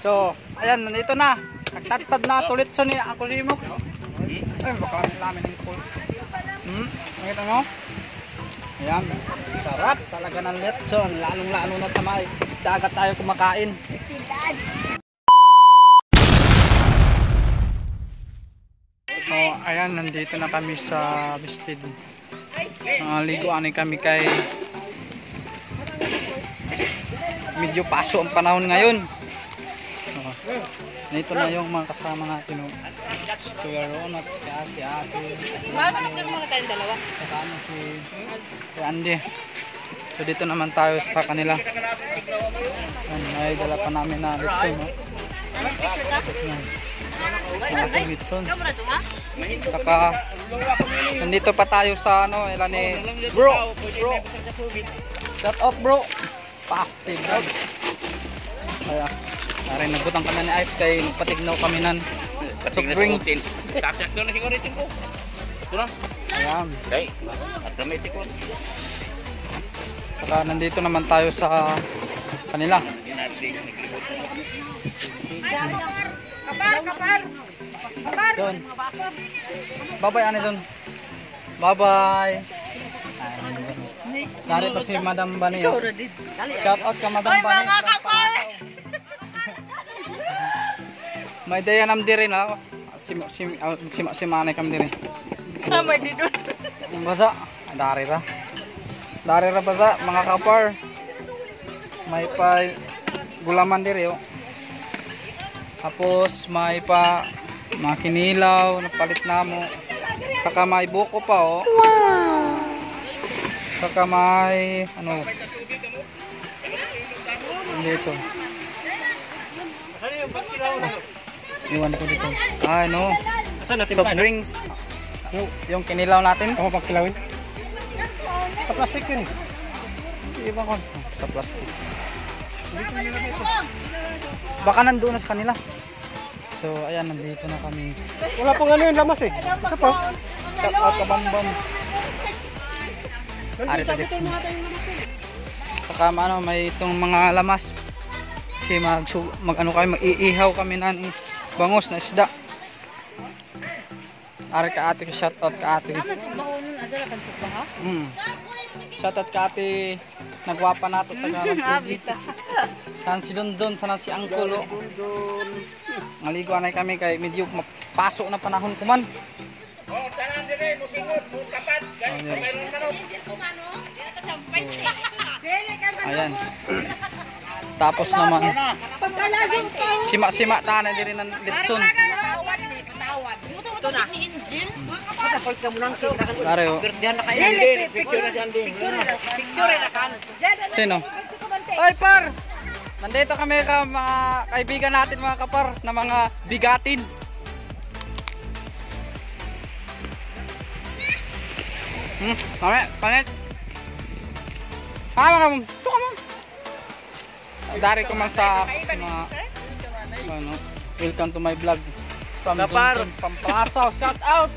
So, ayan, nandito na. Nagtatad na tulit sa ni Uncle Limok. Ay, baka namin ng pool. Nakita nyo? Ayan, sarap talaga ng litson. Lalong-lalo na sa may dagat tayo kumakain. So, ayan, nandito na kami sa Bistid. Liguan kami kay medyo paso ang panahon ngayon. Dito na yung mga kasama natin. Si Kuya Ron at si Ate. Bakit mo na tayong dalawa? Saka si Andy. So dito naman tayo sa kanila. Ay dala pa namin na litson. Litson. Saka nandito pa tayo sa ilan ni bro. Shout out bro. Pastig. Kaya aray nagbutang kami ni Ice kay nagpatignaw kami nan soft drinks. Saksak doon na siguro itin ko. Ito na. Ayan. Okay. At dami itin ko. Saka nandito naman tayo sa kanila. Kapar! John. Bye-bye ane John. Bye-bye. Dari pa si Madam Bani. Shout out ka Madam Bani. Ay mga kapar! May daya nam diri na si Manay kam diri. May didun. Basa, dari ra. Dari ra basa mga kapar. May pa gulaman diri oh. Tapos may pa mga kinilaw na palit namo. Saka may buko pa oh. Wow. Saka may ano dito. Iwan ko dito. Ano? Soft drinks. Yung kinilaw natin. Ako pagkilawin. Sa plastic yun. Iwan ko. Sa plastic. Baka nandoon na sa kanila. So, ayan, nandito na kami. Wala pang ano yung lamas eh. Ito pa. Shout out ka Bambam. Ari pa Jackson. Saka ano, may itong mga lamas. Kasi mag-iihaw kami ng bangos na isda. Ari ka ate, shout out ka ate. Shout out ka ate. Nagwapa na ito taga saan si Dondon, saan si Angkulo. Maligo na kami kay medyo mapasok na panahon kuman. Ayan. Tapos naman sima-sima tanan diri ng litson. Laro. Sino? Ay par. Nandito kami ka mga kaibigan natin mga kapar na mga bigatin. Panit. Tama ka mo. Tuka mo. Dari ko man sa mga ano, welcome to my vlog from Kapar. Pampasaw, shout out.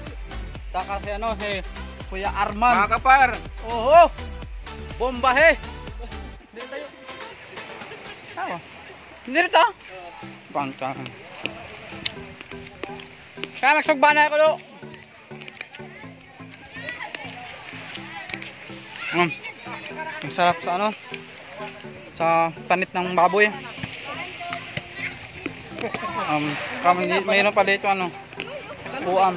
Saka si ano si Kuya Arman. Mga kapar. Oho. Bombahe. Dito tayo. Tawa. Dito. Pangka. Kaya magsugba na ako do. Ang sarap sa ano? Sa panit ng baboy. Mayroon pa dito ano? Uam.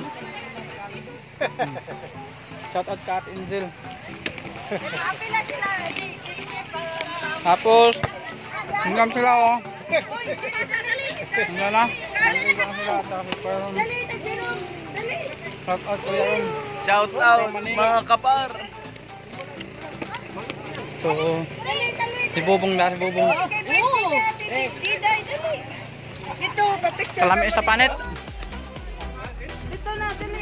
Shout out ka at Angel. Tapos hanggang sila oh. Hanggang na. Shout out ko yan. Shout out mga kapar. So si Bubong na, si Bubong. Kalami sa panet. Dito na, dali.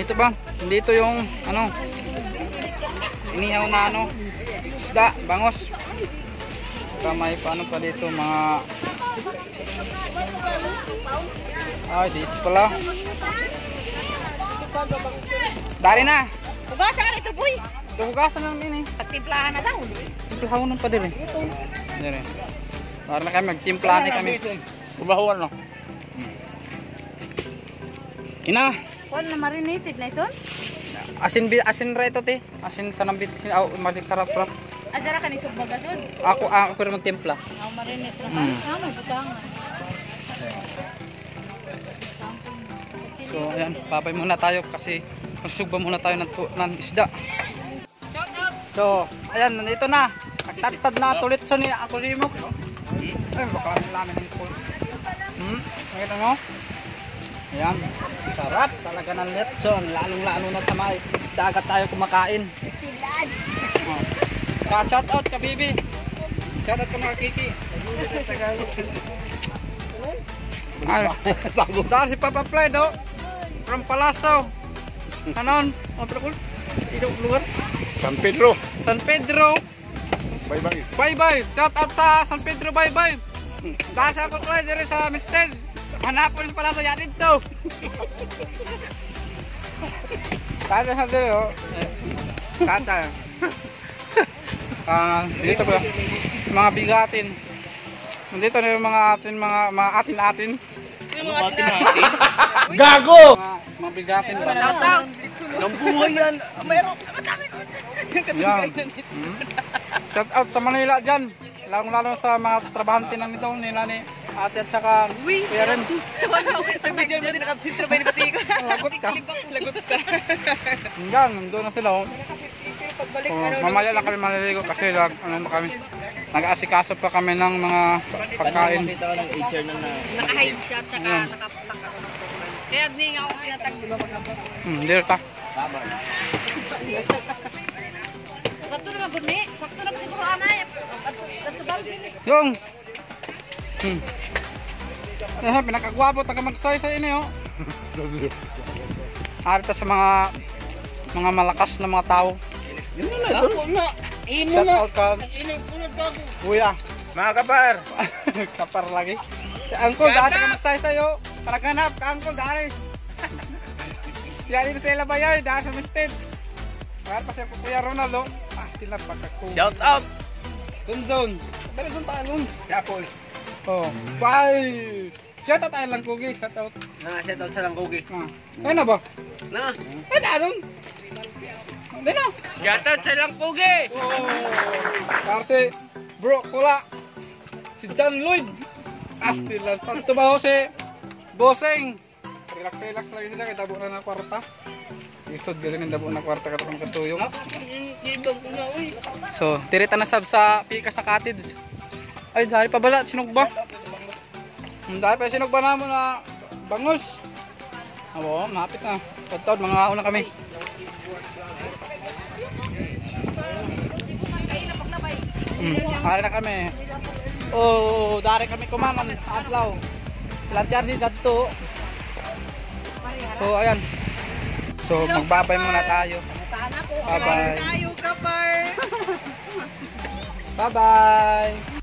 Dito ba? Dito yung ano inihaw na ano isda, bangos. Kamay paano pa dito mga dito pala. Dari na. Hugasan ka ito, boy. Hugasan na namin eh. Pagtimplahan na daw. Timplahan pa din eh. Yan eh. Para na kami, magtimpla na kami. Kumahuan no. Ina, Wala na marinated na ito? asin ra ito te. Asin sa nambit, magic sarap ra. Azara ka ni Subbaga doon. Ako rin magtimpla. Ako marinate na. Mm. May butangan. So ayan, babay muna tayo kasi magsugba muna tayo ng isda. Shout out! So, ayan, nandito na. Nagtatad na tulit sa ni ako limok. Ay, baka namin ng ito. Nakita nyo? Ayan, sarap talaga ng letson. Lalong-lalo na sa may dagat tayo kumakain. Oh. Shout out ka, baby. Shout out ka mga kiki. Ay, dahil si Papa Play do. From Palasaw. Kanon? Idong lugar? San Pedro. San Pedro. Bye-bye. Bye-bye. Shout out sa San Pedro. Bye-bye. Dahil sa Papa Play dire sa Misted. Hanapon sa Palasaw yan dito. Kata sa dire oh. Kata. Dito ba? Mga bigatin. Nandito na yung mga atin-atin. Gago! Mga bigatin ba? Shout out! Ng buhay yan. Mayroon. Yan. Shout out sa Manila dyan. Lalong-lalo sa mga trabahante ng nito nila ni ate at saka kuya rin. Nagbigyan mo din nakapsintro ba yung pati ko? Lagot ka. Lagot ka. Yan, nandun na sila. Pagbalik Mamaya lang kami maliligo kasi nag-aasikaso pa kami ng mga pagkain. naka-hide siya tsaka Ayan. naka kaya di nga ako tinatag. Dito ta. Sakto na mabuni. Sakto na siguro anay. At sabag. Yung. Pinakagwapo taga magsay sa ini oh. Arita sa mga malakas na mga tao. Ako na. Imo Shout out ka. Kuya. Mga kapar. Kapar lagi. Si Uncle, dati ka magsay sa'yo. Paraganap ka, Uncle, dati. Yan dito sila ba yan? Dahil sa Misted. Kaya pa siya po Kuya Ronaldo. Pasti lang pagkaku. Shout out. Dun. Dali dun tayo dun. Yapol. Oh. Bye! Shout out tayo lang, Kugi. Shout out. Shout out sa lang Kugi. Ayun na ba? Na. Ay, dun. Hindi na. Shout out sa lang Kugi. Oh. Kasi, bro, kula. Si John Lloyd. Asti lang. Santo ba si Boseng? Relax lagi sila kay tabo na ng kwarta. Isod galing ng dabo na kwarta katong katuyong. So, tirita na sab sa pikas na Cottage. Ay, dahil pa bala sinugba. Dahil pa sinugba na mo na bangus. Oo, mapit na. Totoo, mga una kami. Hari na kami. Oh, dari kami kumanan sa adlaw. Lantiar si Jadto. So, ayan. So, magbabay muna tayo. Bye-bye. Tayo kapar. Bye-bye.